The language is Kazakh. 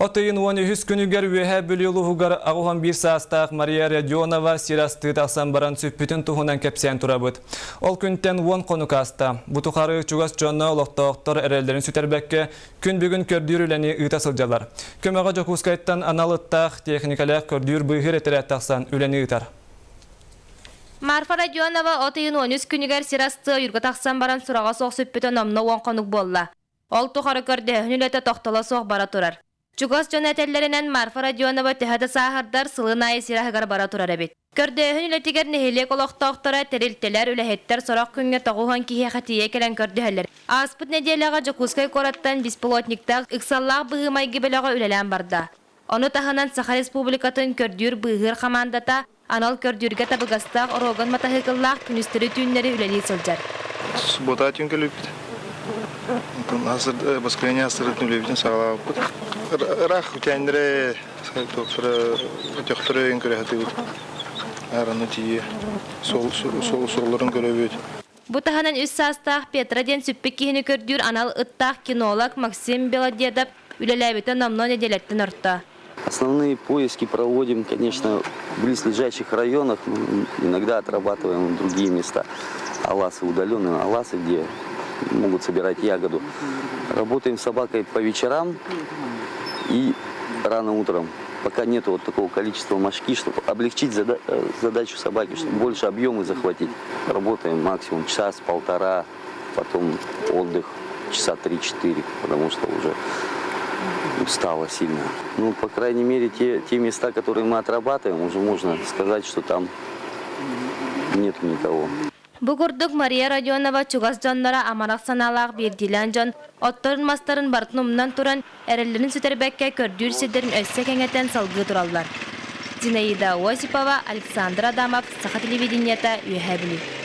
Отыйын 13 күнігер өйе бөлілуғығар ағуған бір састақ Мария Радионова сирасты тақсан баран сөппітін тұғынан кепсен тұрабыд. Ол күнттен 10 қону каста. Бұтықары чуғас жонна олықтақтар әрелдерін сүтербәкке күн бүгін көрдір үләні ұйтасылжалар. Көмеға жокускайттан аналыттақ техникалақ көрдір бұйғыр етері тақсан үләні ұйтар. Марфа Радионова отыйын 13 күнігер сирасты үргі тақсан баран сұраға соқ сөппітін омна 10 қонук болла. Ол тұқары көрді хүнілеті тоқтала соқ бара тұрар. Чугас жонателлеринен Марфа Радионова тәһәді сағырдар сылын айы сирағығар бара тұрар әбет. Көрдіғін үлетігер нехелек олықтақтара тәрілтелер үләхеттер сорақ күнге тоғуған кихе қатие келен көрдіғалар. Аспыт неделяға Жокускай кораттан беспилотниктақ ықсаллақ бұғымай гибеліға үлелен барда. Оны тағынан Саха Республикатын көрдір бұғыр қамандата анал көрдірге табығастақ ороган матахықыллақ күністері түйінлері үлелей сылжар. Суббота түйінгі любит. Воскресенье асырытын любитін сағалағы бұд. Рах утяндыре өтіқтірі өңкірі хаты бұд. Араны тие солларын көрі бұд. Бұтағанан үс састақ Петраден сүппек кейіні көрдір анал ұттақ кинолог Максим Белодедов үлеләбеті намно неделеттін ұртта. Основные поиски проводим, конечно, в близлежащих районах. Иногда отрабатываем другие места. Аласы удаленные, аласы, где могут собирать ягоду. Работаем с собакой по вечерам и рано утром. Пока нет вот такого количества мошки, чтобы облегчить задачу собаки, чтобы больше объемы захватить. Работаем максимум час-полтора, потом отдых часа 3-4, потому что уже устала сильно. Ну, по крайней мере, те места, которые мы отрабатываем, уже можно сказать, что там нет никого. Бұғырдық Мария Радионова чугас жонлара аманақ саналақ бердилен жон, оттарын мастарын бартын умнан туран, әрелерін сүтербәкке көрдір седерін өссе кәңетен салғы туралар. Зинаида Осипова, Александр Адамов, Саха телевидениета, Үйәбілі.